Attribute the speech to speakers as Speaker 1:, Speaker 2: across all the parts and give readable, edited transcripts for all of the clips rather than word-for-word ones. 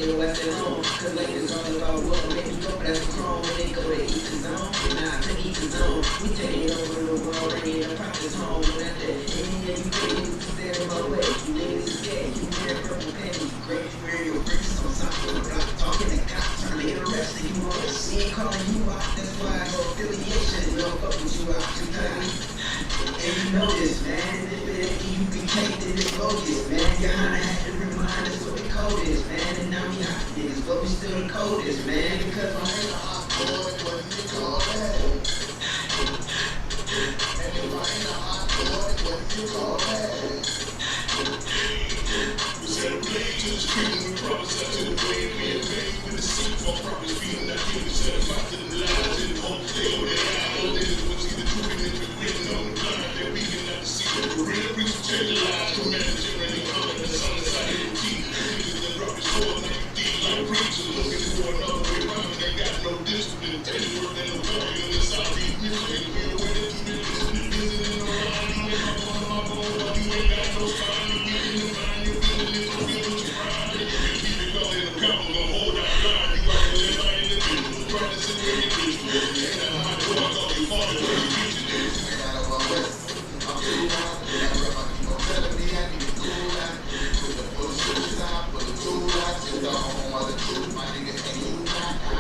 Speaker 1: ST.LOUIS at home. Cause life is all about what make you go, that's the home. When they go to each his own, nah, to each his own. We taking over the world, bringing the profits home. When I said, yeah, you think you stand in my way. You niggas is scared, you wear purple panties. Great, you wear your bricks on top of the block. Talking to cops, trying to interest you on. We ain't calling you out, that's why I go affiliation. We don't fuck with you out, you got me. And you know this, man. If it ain't ISUPK, then it's bogus, man. Your Hunter had to remind us what the code is, man. And now we hot niggas, but we still the coldest, man. Because I'm in the hot boy, what you call that? And if I ain't a hot boy, what you call that?
Speaker 2: We said a blade to the street and we promised out to the blade. We had bangs with the seat for property feeding. I came to set them out to the lies in the home. They over there, all they did was either trooping and written on the blind. They're beating out the seat. For real, we should check the lies. For managing any other than the sun inside of the key. Niggas that drop his sword like you did like preachers. Looking for another way around. They got no discipline. Tell you work than no warrior. And it's all these music. And we're winning to the business. Visiting around. You ain't got one of my bones. You ain't got no time. You get in the mind. You feel it. You feel what you ride. You can keep it all in the count. I'm gonna hold that line. You got to live out in the business. Practicing where you do. Ain't that hot boy. I thought you fought it where you teach it. I got a one west. I'm too hot. You gon' tell me I need to cool out. Put the shoes out. Put the tool out. Just the home of the truth. My nigga ain't you not. I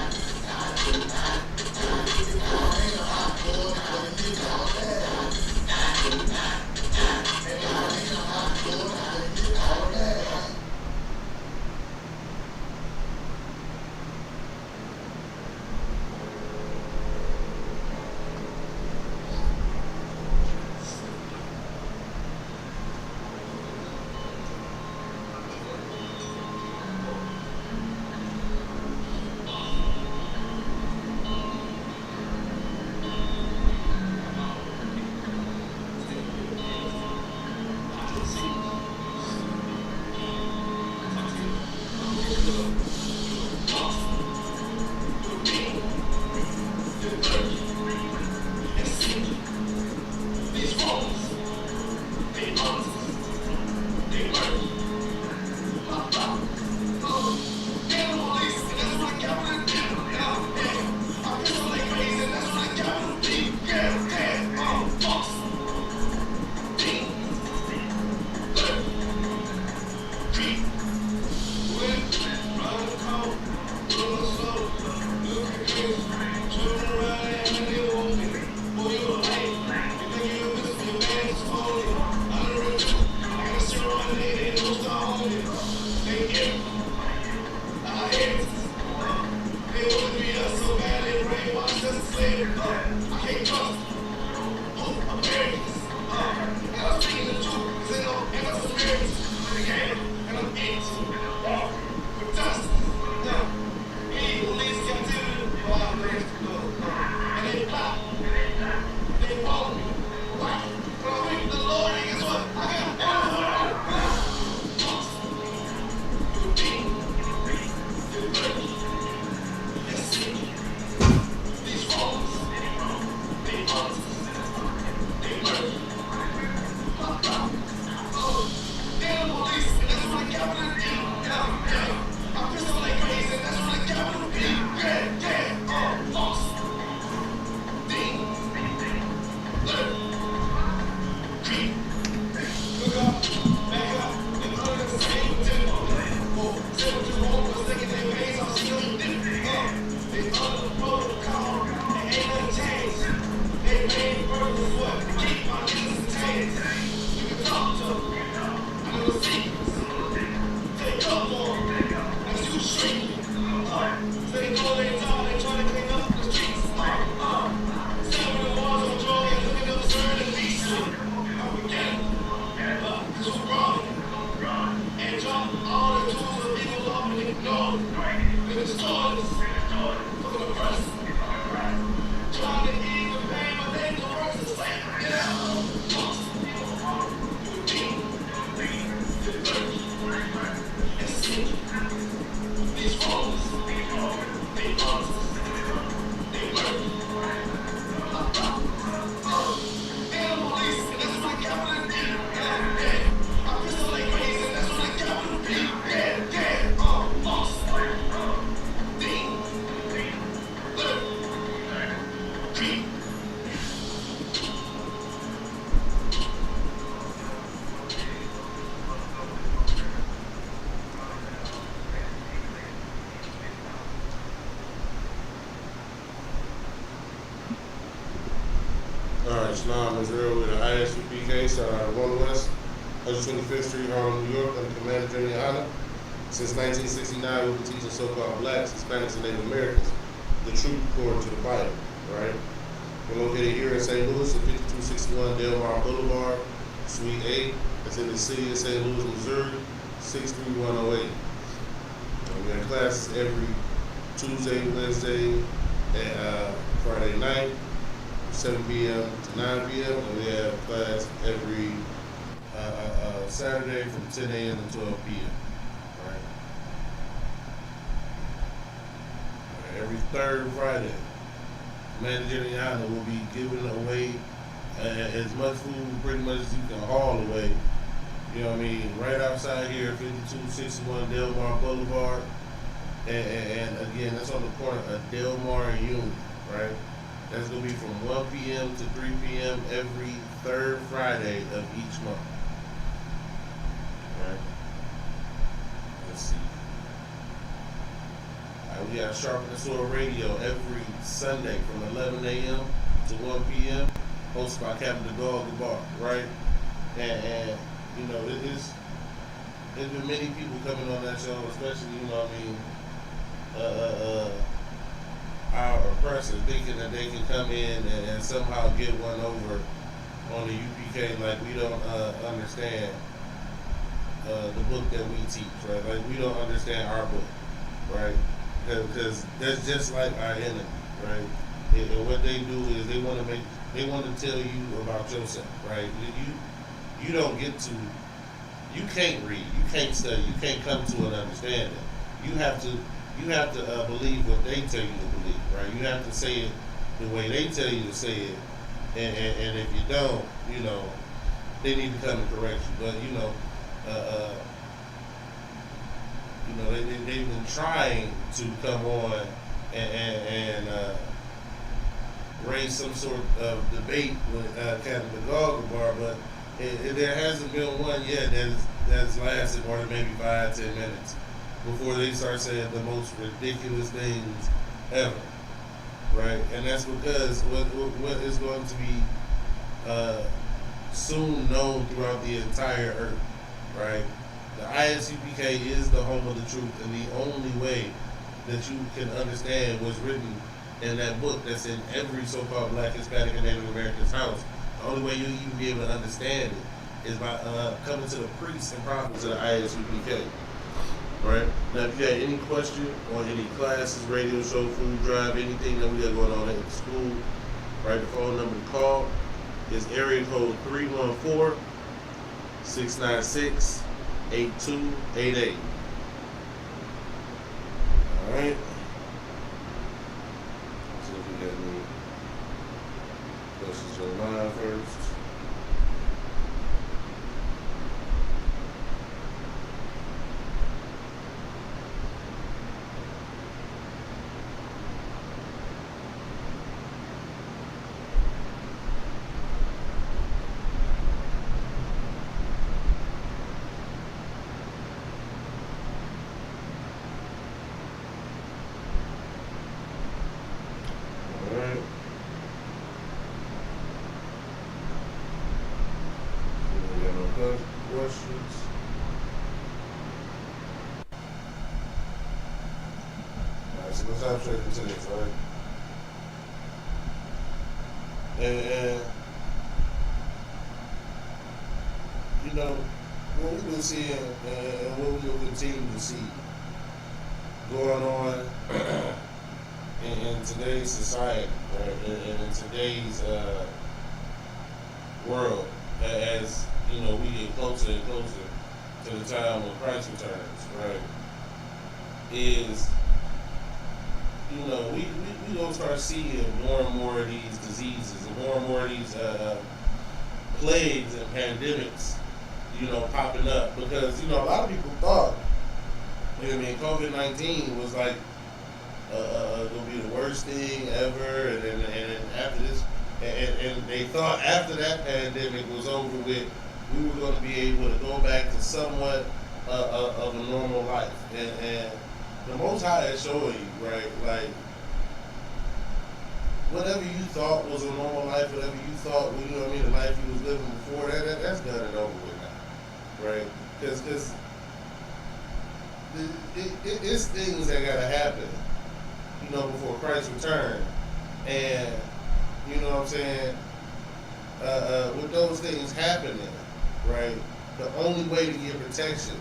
Speaker 2: ain't a hot boy. What do you call that? And I ain't a hot boy. What do you call that?
Speaker 3: Islam Missouri with an ISUPK, shout out to 1 West, 125th Street, Harlem, New York, under Commander Junior Honor. Since 1969, we've been teaching so-called blacks, Hispanics, and Native Americans the truth according to the Bible, right? We're located here in St. Louis at 5261 Delmar Boulevard, Suite 8. That's in the city of St. Louis, Missouri, 63108. We have classes every Tuesday, Wednesday, and Friday night, 7 p.m. to 9 p.m. And we have class every Saturday from 10 a.m. to 12 p.m. Every third Friday, Commander Junior will be giving away as much food pretty much as you can haul away. You know what I mean? Right outside here, 5261 Delmar Boulevard. And again, that's on the corner of Delmar and Union, right? That's going to be from 1 p.m. to 3 p.m. every third Friday of each month. Right? Let's see. We got Sharpen the Sword Radio every Sunday from 11 a.m. to 1 p.m. hosted by Captain the Dog the Bar, right? And you know, there's been many people coming on that show, especially, you know what I mean, our oppressors thinking that they can come in and somehow get one over on the UPK like we don't understand the book that we teach, right? Like we don't understand our book, right? Because that's just like our enemy, right? And what they do is they want to tell you about yourself, right? You don't get to, you can't read, you can't study, you can't come to an understanding. You have to believe what they tell you to believe, right? You have to say it the way they tell you to say it, and if you don't, you know, they need to come and correct you. But you know, they've been trying to come on and raise some sort of debate with Captain McGall Bar, but there hasn't been one yet that's lasted more than maybe 5-10 minutes before they start saying the most ridiculous things ever, right? And that's because what is going to be soon known throughout the entire earth, right? The ISUPK is the home of the truth, and the only way that you can understand what's written in that book that's in every so-called Black, Hispanic, and Native American's house, the only way you'll even be able to understand it is by coming to the priests and prophets of the ISUPK. Right? Now, if you got any question on any classes, radio show, food drive, anything that we got going on at the school, right, the phone number to call is area code 314-696-8288. All right. See if we got any questions online first. Questions? Alright, so let's hop straight into this, right? And you know, what we've been seeing and what we will continue to see going on in today's society, right? And in today's world, as you know, we get closer and closer to the time when Christ returns, right? Is, you know, we gonna start seeing more and more of these diseases and more of these plagues and pandemics, you know, popping up, because, you know, a lot of people thought, you know what I mean, COVID-19 was like gonna be the worst thing ever, and then after this, and they thought after that pandemic was over with, we were going to be able to go back to somewhat of a normal life. And the Most High is showing you, right, like, whatever you thought was a normal life, whatever you thought, you know what I mean, the life you was living before that's done and over with now, right? Because it's things that gotta happen, you know, before Christ's return, and you know what I'm saying. With those things happening, right? The only way to get protection,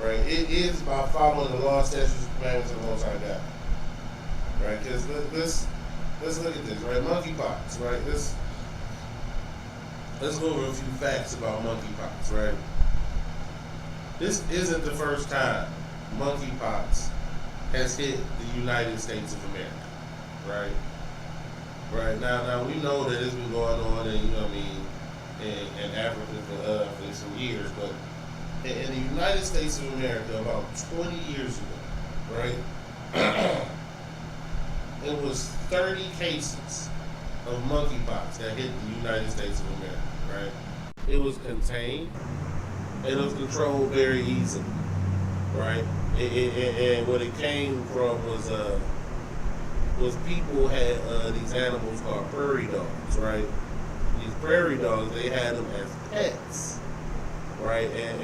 Speaker 3: right, it is by following the law, statutes, and commandments of the Most High God, right? Because let's look at this, right? Monkeypox, right? Let's go over a few facts about monkeypox, right? This isn't the first time monkeypox has hit the United States of America, right? Right now we know that it's been going on, in, you know what I mean, in Africa for some years, but in the United States of America, about 20 years ago, right, it was 30 cases of monkeypox that hit the United States of America, right? It was contained, and it was controlled very easily, right? And what it came from was people had these animals called prairie dogs, right? These prairie dogs, they had them as pets, right? And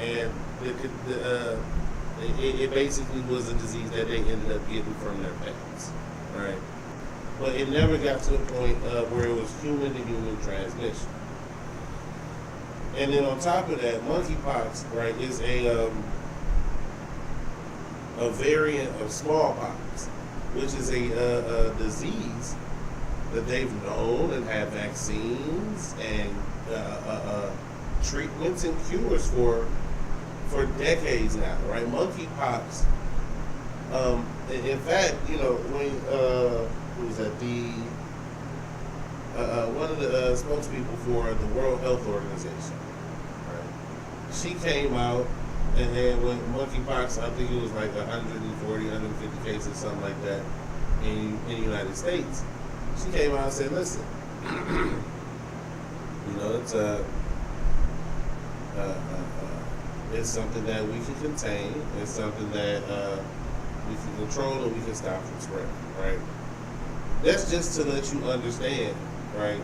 Speaker 3: it basically was a disease that they ended up getting from their pets, right? But it never got to the point where it was human-to-human transmission. And then on top of that, monkeypox, right, is a variant of smallpox, which is a disease that they've known and have vaccines and treatments and cures for decades now, right? Monkeypox. In fact, you know, when who was that? One of the spokespeople for the World Health Organization, right? She came out. And then when monkeypox, I think it was like 140, 150 cases, something like that, in the United States. She came out and said, listen, you know, it's something that we can contain. It's something that we can control and we can stop from spreading, right? That's just to let you understand, right,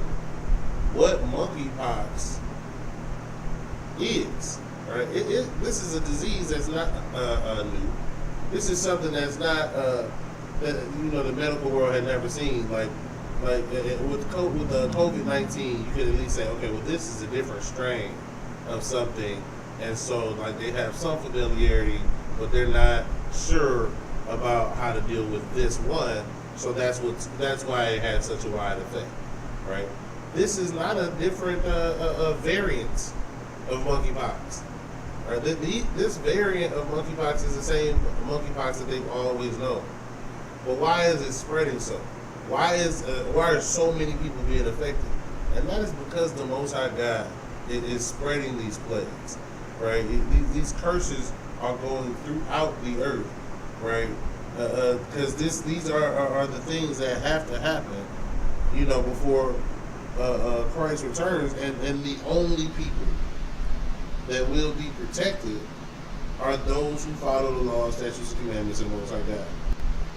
Speaker 3: what monkeypox is. Right? This is a disease that's not new. This is something that's not that you know the medical world had never seen. Like with COVID-19, you could at least say, okay, well, this is a different strain of something, and so like they have some familiarity, but they're not sure about how to deal with this one. So that's why it had such a wide effect, right? This is not a different variant of monkeypox. Right, this variant of monkeypox is the same monkeypox that they've always known. But why is it spreading so? Why are so many people being affected? And that is because the Most High God is spreading these plagues, right? These curses are going throughout the earth, right? Because these are the things that have to happen, you know, before Christ returns, and the only people that will be protected are those who follow the law, statutes, and commandments of the Most High God.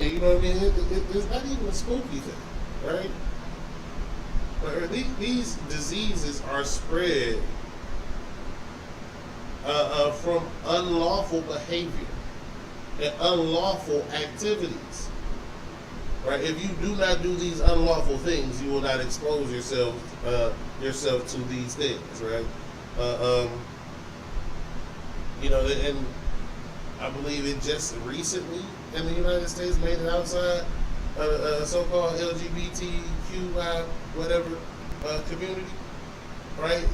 Speaker 3: And you know what I mean? It's not even a spooky thing, right? But these diseases are spread from unlawful behavior and unlawful activities, right? If you do not do these unlawful things, you will not expose yourself to these things, right? You know, and I believe it just recently in the United States made it outside so-called LGBTQI whatever community, right?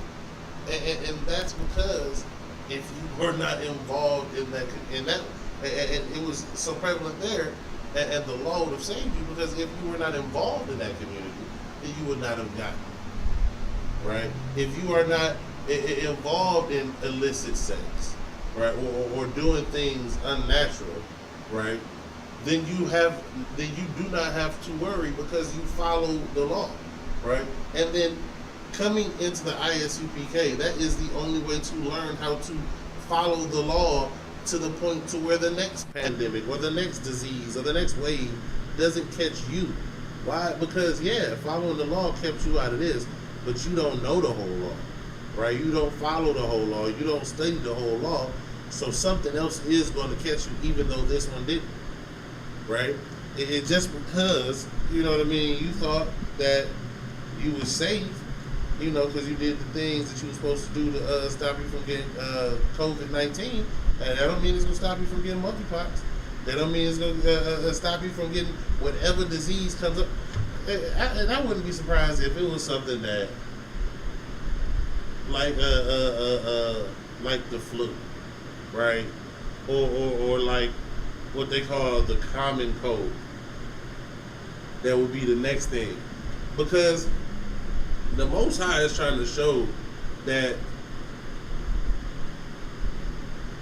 Speaker 3: And that's because if you were not involved in that, and it was so prevalent there, and the law would have saved you, because if you were not involved in that community, then you would not have gotten it, right? If you are not involved in illicit sex, right, or doing things unnatural, right, then you do not have to worry because you follow the law, right? And then coming into the ISUPK, that is the only way to learn how to follow the law to the point to where the next pandemic or the next disease or the next wave doesn't catch you, Why? Because following the law kept you out of this, but you don't know the whole law, right? You don't follow the whole law. You don't study the whole law. So something else is going to catch you, even though this one didn't, right? It just because, you know what I mean, you thought that you was safe, you know, because you did the things that you were supposed to do to stop you from getting COVID-19, and that don't mean it's going to stop you from getting monkeypox. That don't mean it's going to stop you from getting whatever disease comes up. And I wouldn't be surprised if it was something that, like the flu, right? Or like what they call the common cold. That would be the next thing. Because the Most High is trying to show that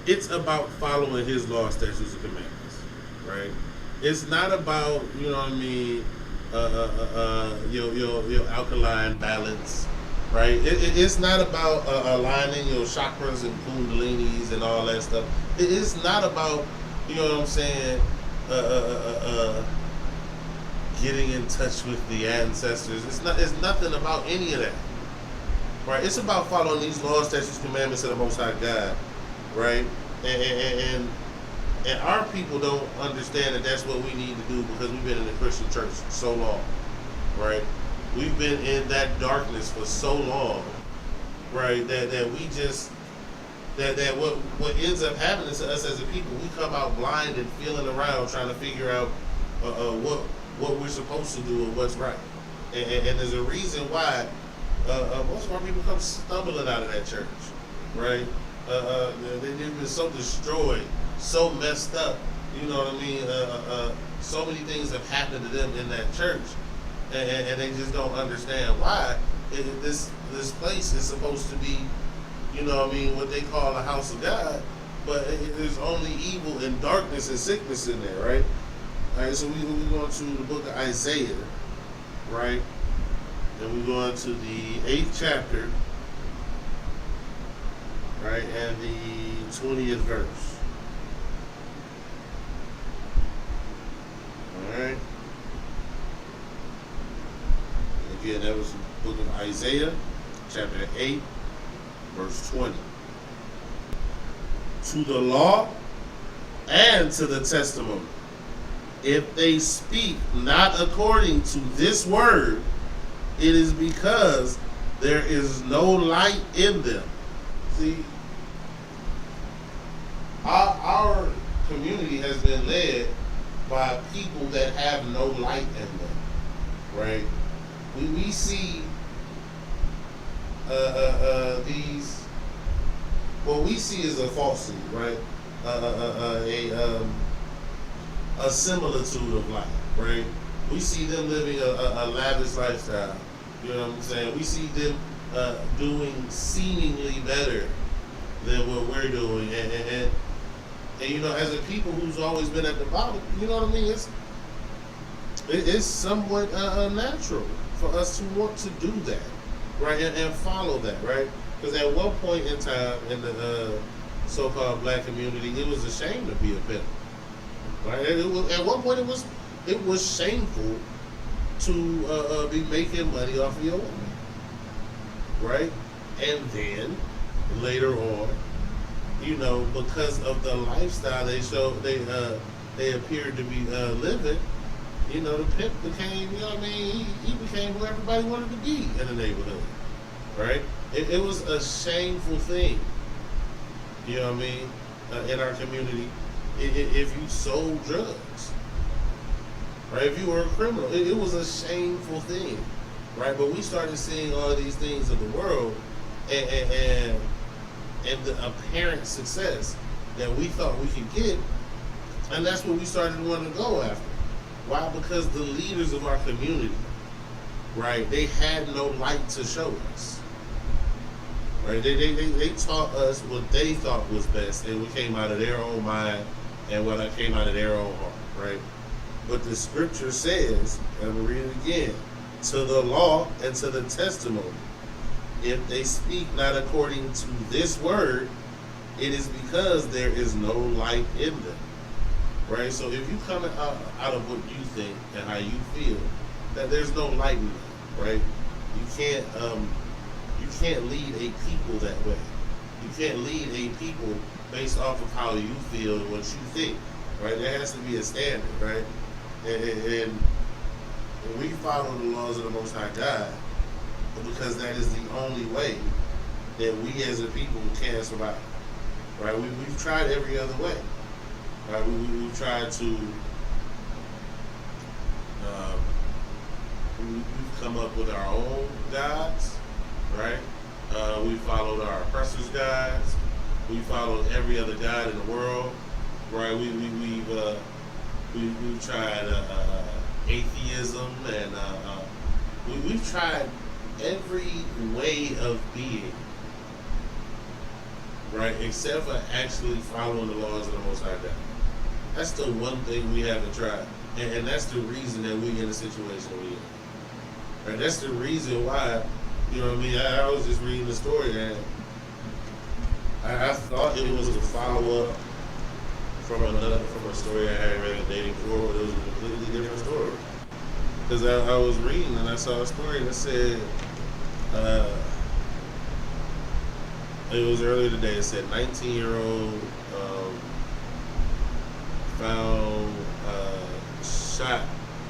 Speaker 3: it's about following His law, statutes, and commandments, right? It's not about, you know what I mean, your alkaline balance, right? It's not about aligning your chakras and kundalinis and all that stuff. It's not about, you know what I'm saying, getting in touch with the ancestors. It's nothing about any of that, right? It's about following these laws, statutes, commandments of the Most High God, right? And our people don't understand that that's what we need to do because we've been in the Christian church so long, right? We've been in that darkness for so long, right? That we just that what ends up happening to us as a people, we come out blind and feeling around trying to figure out what we're supposed to do and what's right. And there's a reason why most of our people come stumbling out of that church, right? They've been so destroyed, so messed up, you know what I mean? So many things have happened to them in that church, and they just don't understand why this place is supposed to be, you know what I mean, what they call a house of God, but there's only evil and darkness and sickness in there, right? All right, so we're going to the book of Isaiah, right? And we're going to the 8th chapter, right, and the 20th verse. All right. Again, that was the book of Isaiah, chapter 8, verse 20. To the law and to the testimony, if they speak not according to this word, it is because there is no light in them. See, our community has been led by people that have no light in them, right? We see these, what we see is a falsity, right? A similitude of life, right? We see them living a lavish lifestyle. You know what I'm saying? We see them doing seemingly better than what we're doing, and you know, as a people who's always been at the bottom, you know what I mean? It's somewhat natural for us to want to do that, right, and follow that, right? Because at one point in time in the so-called black community, it was a shame to be a pimp. Right? At one point, it was shameful to be making money off of your woman, right? And then later on, you know, because of the lifestyle they appeared to be living, you know, the pimp became, you know what I mean? He became who everybody wanted to be in the neighborhood, right? It was a shameful thing, you know what I mean, in our community. If you sold drugs, right? If you were a criminal, it was a shameful thing, right? But we started seeing all these things of the world and the apparent success that we thought we could get, and that's what we started wanting to go after. Why? Because the leaders of our community, right? They had no light to show us. Right? They taught us what they thought was best, and what came out of their own mind and what came out of their own heart, right? But the scripture says, and I'm read it again, to the law and to the testimony, if they speak not according to this word, it is because there is no light in them, right? So if you come out of what you think and how you feel, that there's no light in that, right? You can't lead a people that way. You can't lead a people based off of how you feel and what you think, right? There has to be a standard, right? And we follow the laws of the Most High God because that is the only way that we as a people can survive, right? We've tried every other way, right? We've tried to, we've come up with our own gods, right? We followed our oppressors' gods. We followed every other god in the world, right? We've tried atheism, and we've tried every way of being, right? Except for actually following the laws of the Most High God. That's the one thing we haven't tried, and that's the reason that we in the situation we in. Right? That's the reason why. You know what I mean? I was just reading the story, and I thought it was a follow up from a story I had read the day before, but it was a completely different story. Because I was reading and I saw a story that said, it was earlier today. It said 19-year-old found shot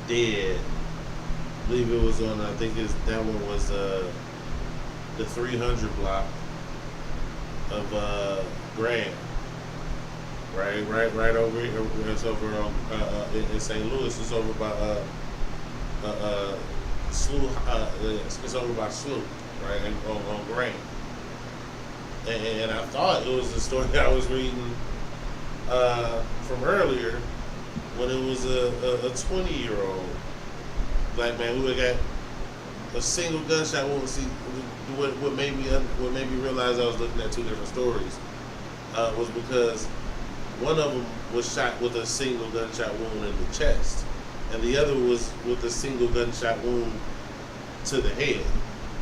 Speaker 3: dead. I believe it was on. I think that one was the 300 block of Grand. Right over here. It's over on in St. Louis. It's over by it's over by ST.LOUIS, right, and on Grand. And I thought it was the story I was reading from earlier when it was a 20-year-old black man who had got a single gunshot wound. See, what made me realize I was looking at two different stories was because one of them was shot with a single gunshot wound in the chest, and the other was with a single gunshot wound to the head.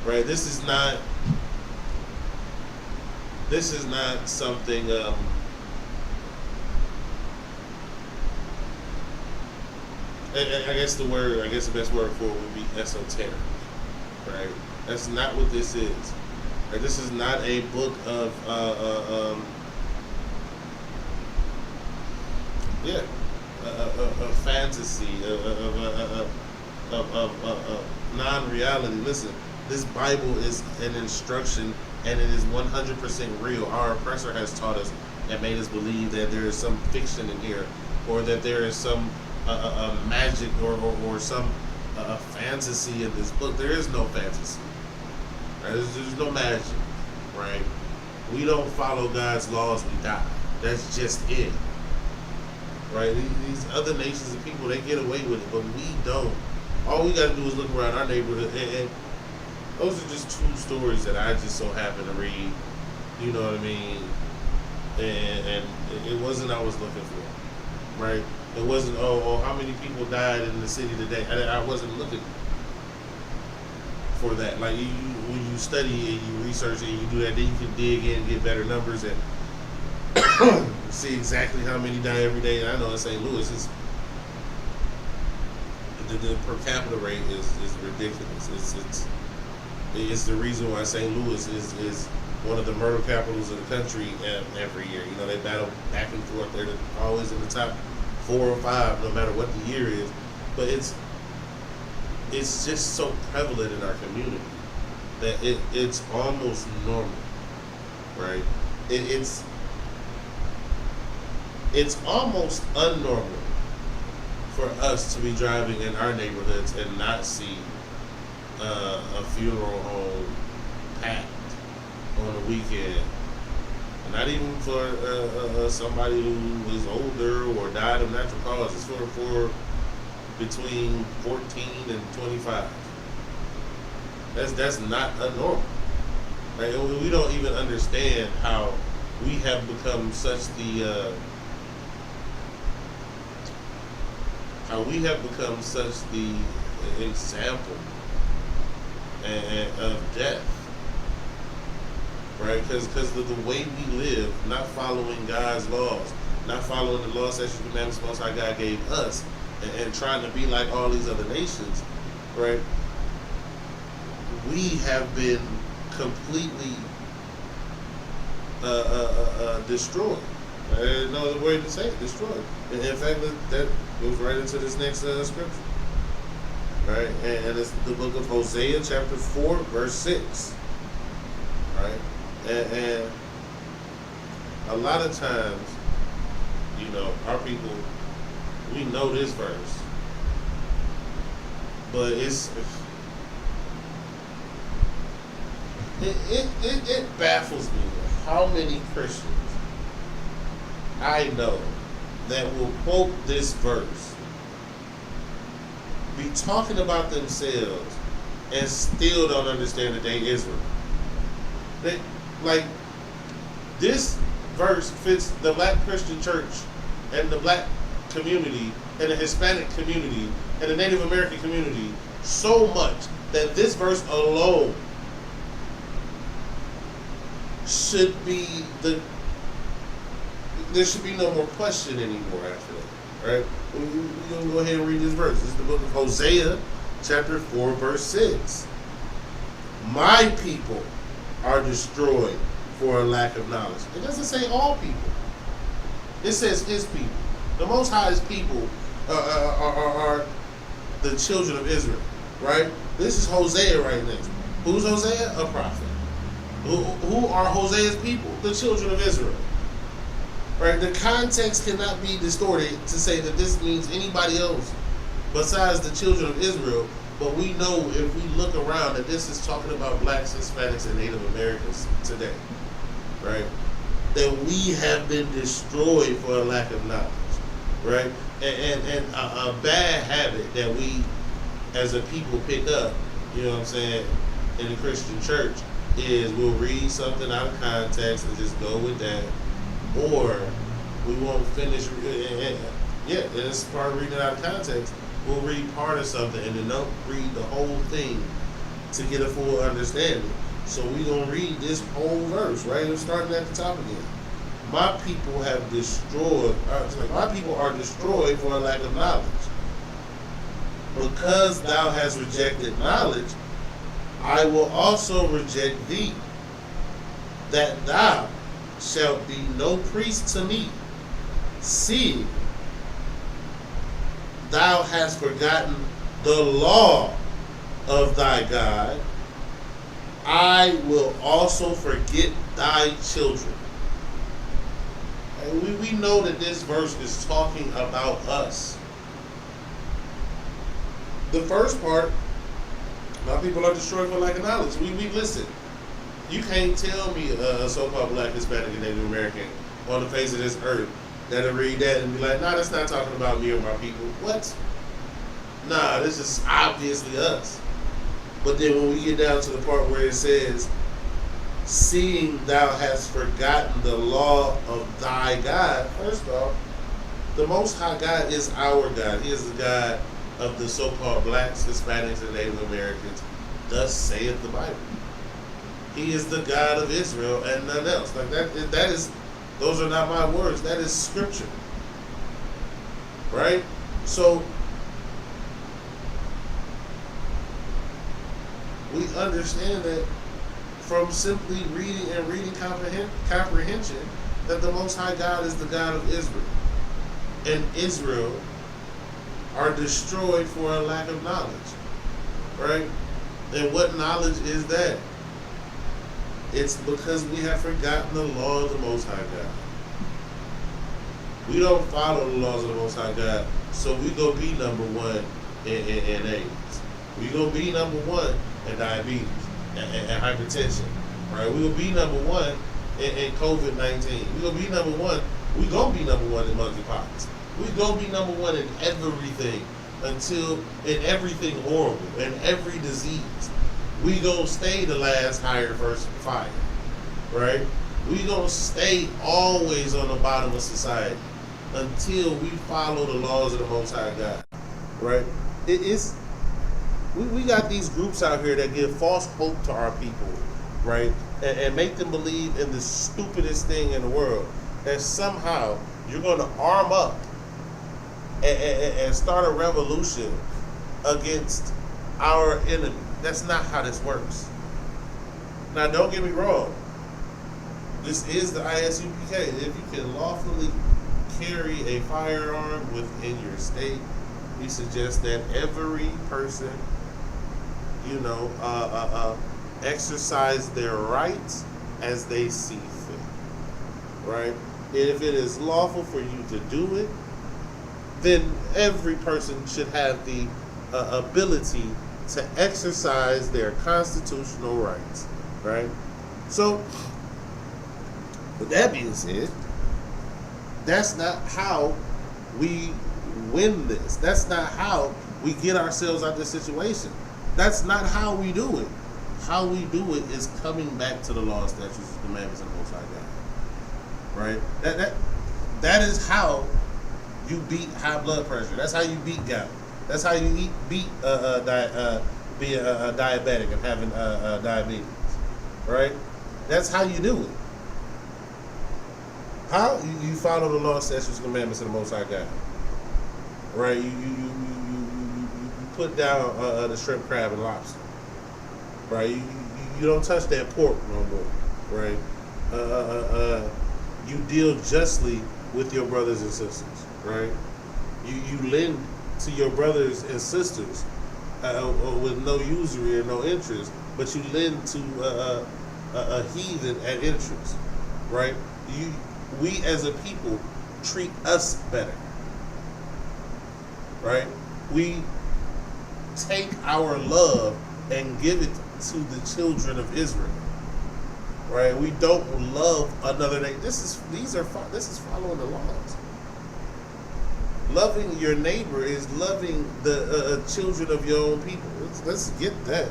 Speaker 3: Right? This is not something. I guess the best word for it would be esoteric. Right? That's not what this is. Right? This is not a book of a fantasy of non-reality. Listen, this Bible is an instruction, and it is 100% real. Our oppressor has taught us and made us believe that there is some fiction in here, or that there is some magic or some fantasy in this book. There is no fantasy. Right? There's no magic. Right? We don't follow God's laws, we die. That's just it. Right? These other nations and people, they get away with it, but we don't. All we got to do is look around our neighborhood, and those are just two stories that I just so happen to read. You know what I mean? And it wasn't I was looking for, right? It wasn't how many people died in the city today. I wasn't looking for that. Like when you study and you research and you do that, then you can dig in and get better numbers and see exactly how many die every day. And I know in St. Louis, the per capita rate is ridiculous. It's the reason why St. Louis is one of the murder capitals of the country every year. You know, they battle back and forth. They're always in the top 4 or 5, no matter what the year is. But it's just so prevalent in our community that it's almost normal, right? It's almost unnormal for us to be driving in our neighborhoods and not see a funeral home packed on a weekend. Not even for somebody who is older or died of natural causes. For between 14 and 25. That's not abnormal. Right? We don't even understand how we have become such the example of death. Right? Because the way we live, not following God's laws, not following the laws, statutes, commandments, Most High God gave us, and trying to be like all these other nations, right? We have been completely destroyed. There's no other way to say it, destroyed. And in fact, that goes right into this next scripture. Right? And it's the book of Hosea, chapter 4, verse 6. Right? And a lot of times, you know, our people, we know this verse, but it baffles me how many Christians I know that will quote this verse, be talking about themselves, and still don't understand that they Israel. They, like, this verse fits the black Christian church and the black community and the Hispanic community and the Native American community so much that this verse alone should be there should be no more question anymore after that, right? We're going to go ahead and read this verse. This is the book of Hosea, chapter 4, verse 6. My people are destroyed for a lack of knowledge. It doesn't say all people. It says his people. The Most High's people are the children of Israel, right? This is Hosea right next. Who's Hosea? A prophet. Who are Hosea's people? The children of Israel. Right? The context cannot be distorted to say that this means anybody else besides the children of Israel, but we know if we look around that this is talking about blacks, Hispanics, and Native Americans today. Right? That we have been destroyed for a lack of knowledge. Right? And a bad habit that we as a people pick up, you know what I'm saying, in the Christian church is we'll read something out of context and just go with that. Or we won't finish, and it's part of reading it out of context. We'll read part of something and then don't read the whole thing to get a full understanding. So we're going to read this whole verse, right? We're starting at the top again. My people have destroyed, my people are destroyed for a lack of knowledge. Because thou hast rejected knowledge, I will also reject thee, that thou shalt be no priest to me, seeing thou hast forgotten the law of thy God. I will also forget thy children. And we know that this verse is talking about us. The first part, my people are destroyed for lack of knowledge. We listen. You can't tell me a so-called black, Hispanic, and Native American on the face of this earth that'll read that and be like, nah, that's not talking about me or my people. What? Nah, this is obviously us. But then when we get down to the part where it says, seeing thou hast forgotten the law of thy God, first off, the Most High God is our God. He is the God of the so-called blacks, Hispanics, and Native Americans. Thus saith the Bible. He is the God of Israel and none else. Like that is, those are not my words. That is scripture. Right? So we understand that from simply reading and reading comprehension that the Most High God is the God of Israel. And Israel are destroyed for a lack of knowledge. Right? And what knowledge is that? It's because we have forgotten the law of the Most High God. We don't follow the laws of the Most High God, so we go be number one in AIDS. We go be number one in diabetes and hypertension. Right? We will be number one in COVID-19. We gonna be number one. We gonna be number one in monkeypox. We gonna be number one in everything in everything horrible, in every disease. We gonna stay the last hire, first fire, right? We gonna stay always on the bottom of society until we follow the laws of the Most High God, right? We got these groups out here that give false hope to our people, right? And make them believe in the stupidest thing in the world, that somehow you're gonna arm up and start a revolution against our enemy. That's not how this works. Now, don't get me wrong. This is the ISUPK. If you can lawfully carry a firearm within your state, we suggest that every person, exercise their rights as they see fit, right? If it is lawful for you to do it, then every person should have the ability to exercise their constitutional rights, right? So, with that being said, that's not how we win this. That's not how we get ourselves out of this situation. That's not how we do it. How we do it is coming back to the law, statutes, and commandments of the Most High God. Right? That is how you beat high blood pressure. That's how you beat gout. That's how you beat being diabetic and having diabetes. Right? That's how you do it. How you follow the law, statutes, and commandments of the Most High God. Right? You put down the shrimp, crab, and lobster. Right? You don't touch that pork no more. Right? You deal justly with your brothers and sisters. Right? You lend to your brothers and sisters with no usury or no interest, but you lend to a heathen at interest. Right? We as a people treat us better. Right? We take our love and give it to the children of Israel. Right? We don't love another nation. This is following the laws. Loving your neighbor is loving the children of your own people. Let's get that.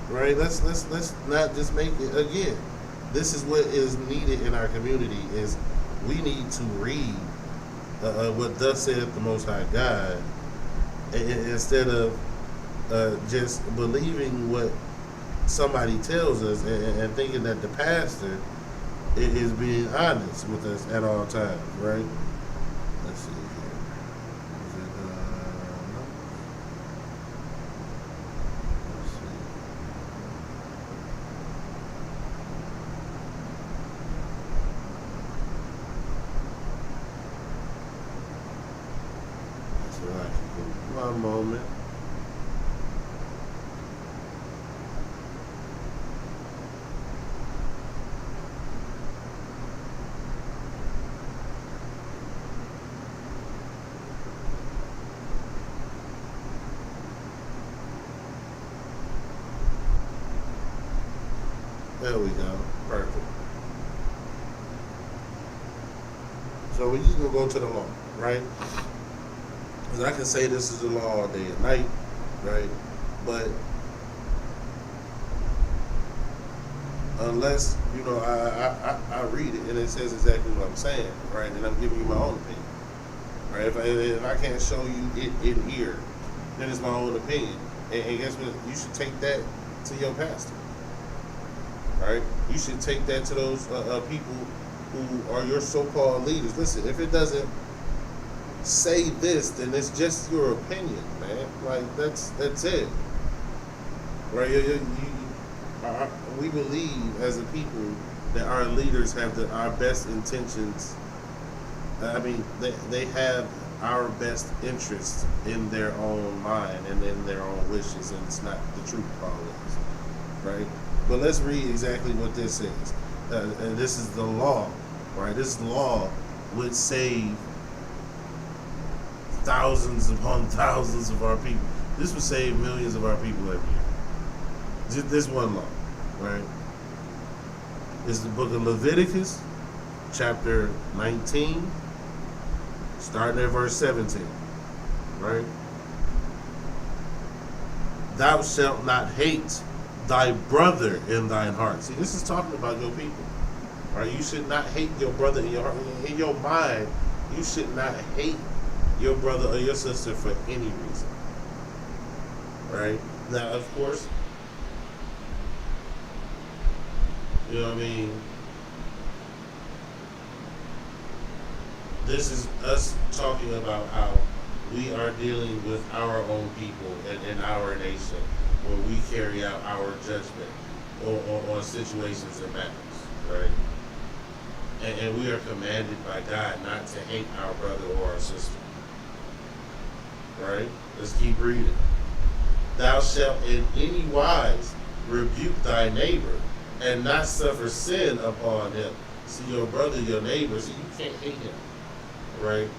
Speaker 3: Right? Let's not just make it again. This is what is needed in our community. Is we need to read what thus saith the Most High God, instead of just believing what somebody tells us and thinking that the pastor is being honest with us at all times, right? Let's see here. Is it, no? Let's see. That's right. One moment. There we go. Perfect. So we're just going to go to the law, right? Because I can say this is the law all day and night, right? But unless, I read it and it says exactly what I'm saying, right? And I'm giving you my own opinion, right? If I can't show you it in here, then it's my own opinion. And guess what? You should take that to your pastor. Right? You should take that to those people who are your so-called leaders. Listen, if it doesn't say this, then it's just your opinion, man. Like that's it, right? We believe as a people that our leaders have our best intentions. I mean, they have our best interests in their own mind and in their own wishes, and it's not the truth always, right? But let's read exactly what this says. And this is the law, right? This law would save thousands upon thousands of our people. This would save millions of our people every year. Just this one law, right? It's the book of Leviticus, chapter 19, starting at verse 17, right? Thou shalt not hate thy brother in thine heart. See, this is talking about your people. Right? You should not hate your brother in your heart. In your mind, you should not hate your brother or your sister for any reason. Right? Now, of course, you know what I mean? This is us talking about how we are dealing with our own people and in our nation when we carry out our judgment on situations and matters, right? And we are commanded by God not to hate our brother or our sister, right? Let's keep reading. Thou shalt in any wise rebuke thy neighbor and not suffer sin upon him. See, your brother, your neighbor, so you can't hate him, right?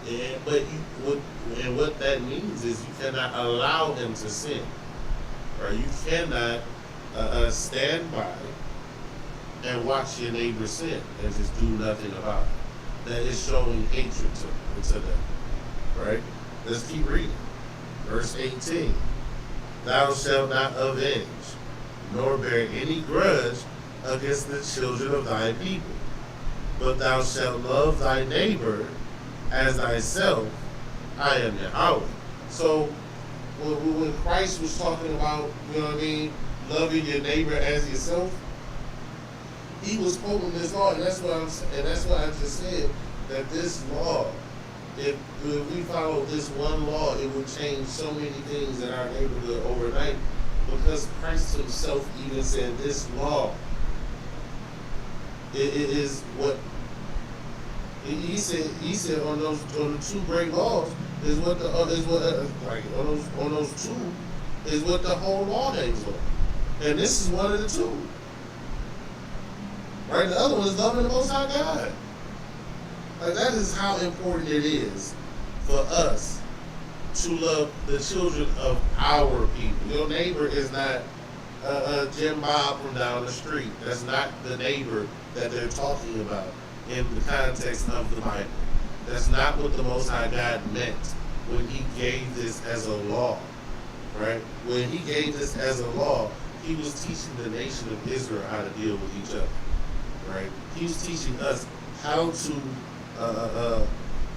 Speaker 3: And what that means is you cannot allow him to sin, right? You cannot stand by and watch your neighbor sin and just do nothing about it. That is showing hatred to them, right? Let's keep reading. Verse 18. Thou shalt not avenge, nor bear any grudge against the children of thy people, but thou shalt love thy neighbor as thyself. I am Yahweh. So when Christ was talking about, you know what I mean, loving your neighbor as yourself, he was quoting this law, and that's what I just said, that this law, if we follow this one law, it would change so many things in our neighborhood overnight, because Christ himself even said this law, it is what he said on the two great laws is what on those two is what the whole law hangs on, and this is one of the two. Right, the other one is loving the Most High God. Like, that is how important it is for us to love the children of our people. Your neighbor is not Jim Bob from down the street. That's not the neighbor that they're talking about in the context of the Bible. That's not what the Most High God meant when he gave this as a law, right? When he gave this as a law, he was teaching the nation of Israel how to deal with each other. Right? He was teaching us how to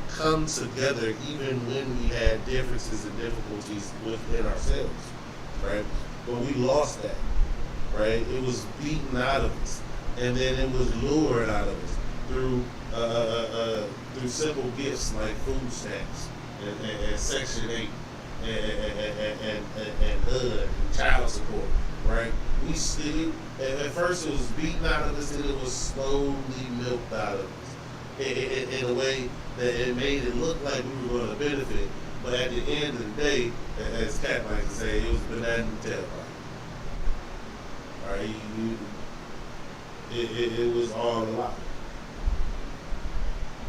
Speaker 3: come together even when we had differences and difficulties within ourselves, right? But we lost that, right? It was beaten out of us, and then it was lured out of us through simple gifts like food stamps and Section 8 and HUD and child support, right? We still, at first it was beaten out of us, and it was slowly milked out of us in a way that it made it look like we were going to benefit, but at the end of the day, as Cat likes to say, it was banana and tailpipe. All right, it was all a lie.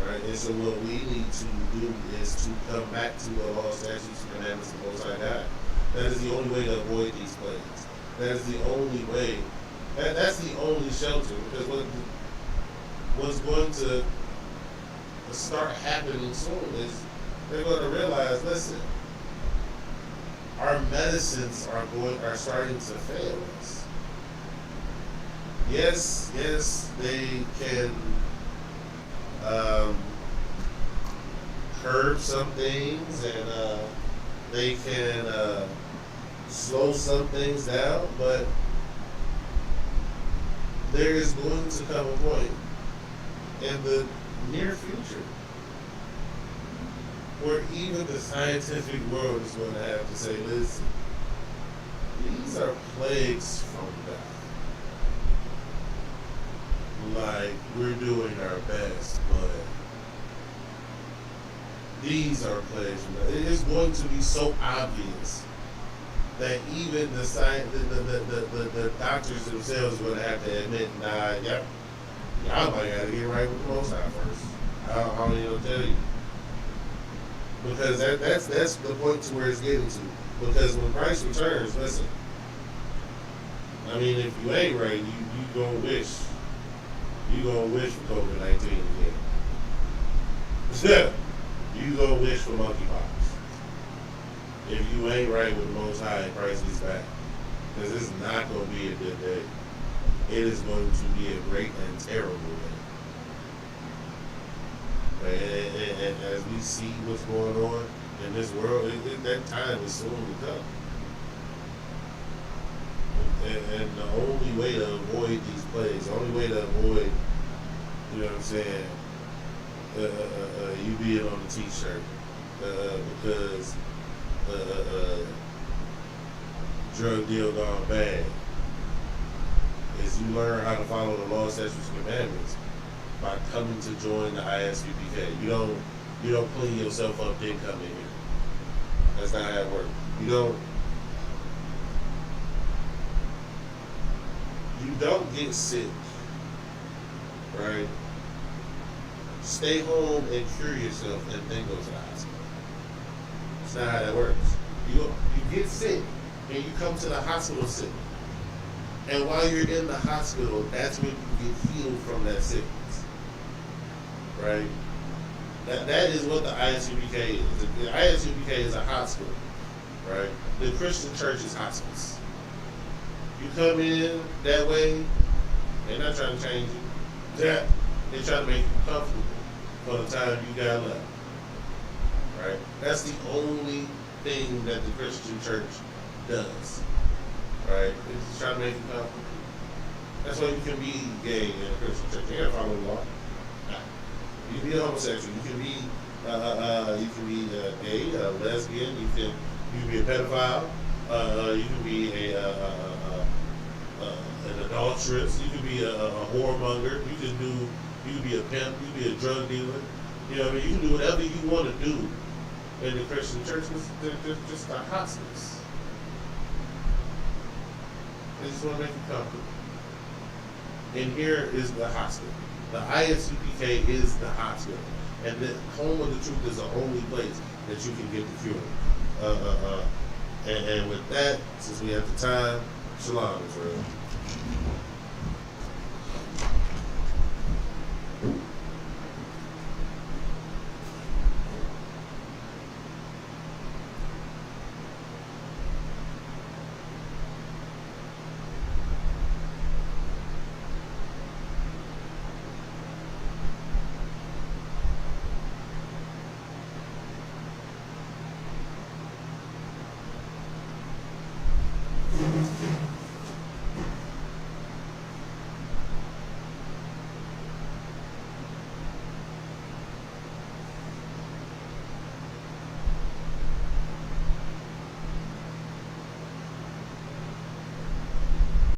Speaker 3: Right, and so what we need to do is to come back to the law, statutes, and commandments of the Most High God. That is the only way to avoid these plagues. That is the only way. That's the only shelter, because what's going to start happening soon is they're going to realize, listen, our medicines are starting to fail us. Yes, they can curb some things, and they can slow some things down, but there is going to come a point in the near future where even the scientific world is going to have to say, listen, these are plagues from God. Like, we're doing our best, but these are plagues from God. It is going to be so obvious that even the doctors themselves are going to have to admit, y'all might got to get right with the Most High first. I don't even tell you. Because that's the point to where it's getting to. Because when Christ returns, listen, I mean, if you ain't right, you gonna wish for COVID-19 again. You gonna wish for monkeypox. If you ain't right with the Most High and Christ is back. Because it's not going to be a good day. It is going to be a great and terrible day. And as we see what's going on in this world, that time is soon to come. And the only way to avoid these plagues, the only way to avoid, you know what I'm saying, you being on the t-shirt because drug deal gone bad. Is you learn how to follow the law, statutes, and commandments by coming to join the ISUPK. You don't clean yourself up then come in here. That's not how it works. You don't get sick, right? Stay home and cure yourself and then go to the hospital. That's not how that works. You get sick and you come to the hospital sick. And while you're in the hospital, that's when you get healed from that sickness, right? That is what the ISUPK is. The ISUPK is a hospital, right? The Christian church is hospice. You come in that way, they're not trying to change you. They're trying to make you comfortable for the time you got left, right? That's the only thing that the Christian church does. Right? It's just trying to make you comfortable. That's why you can be gay in a Christian church. You gotta follow the law. You can be a homosexual. You can be gay, a lesbian. You can be a pedophile. You can be an adulteress. You can be a whoremonger. You can be a pimp. You can be a drug dealer. You know what I mean? You can do whatever you want to do in the Christian church. They're just a hospice. They just want to make you comfortable. And here is the hospital. The ISUPK is the hospital. And the home of the truth is the only place that you can get the cure. And with that, since we have the time, shalom, Israel.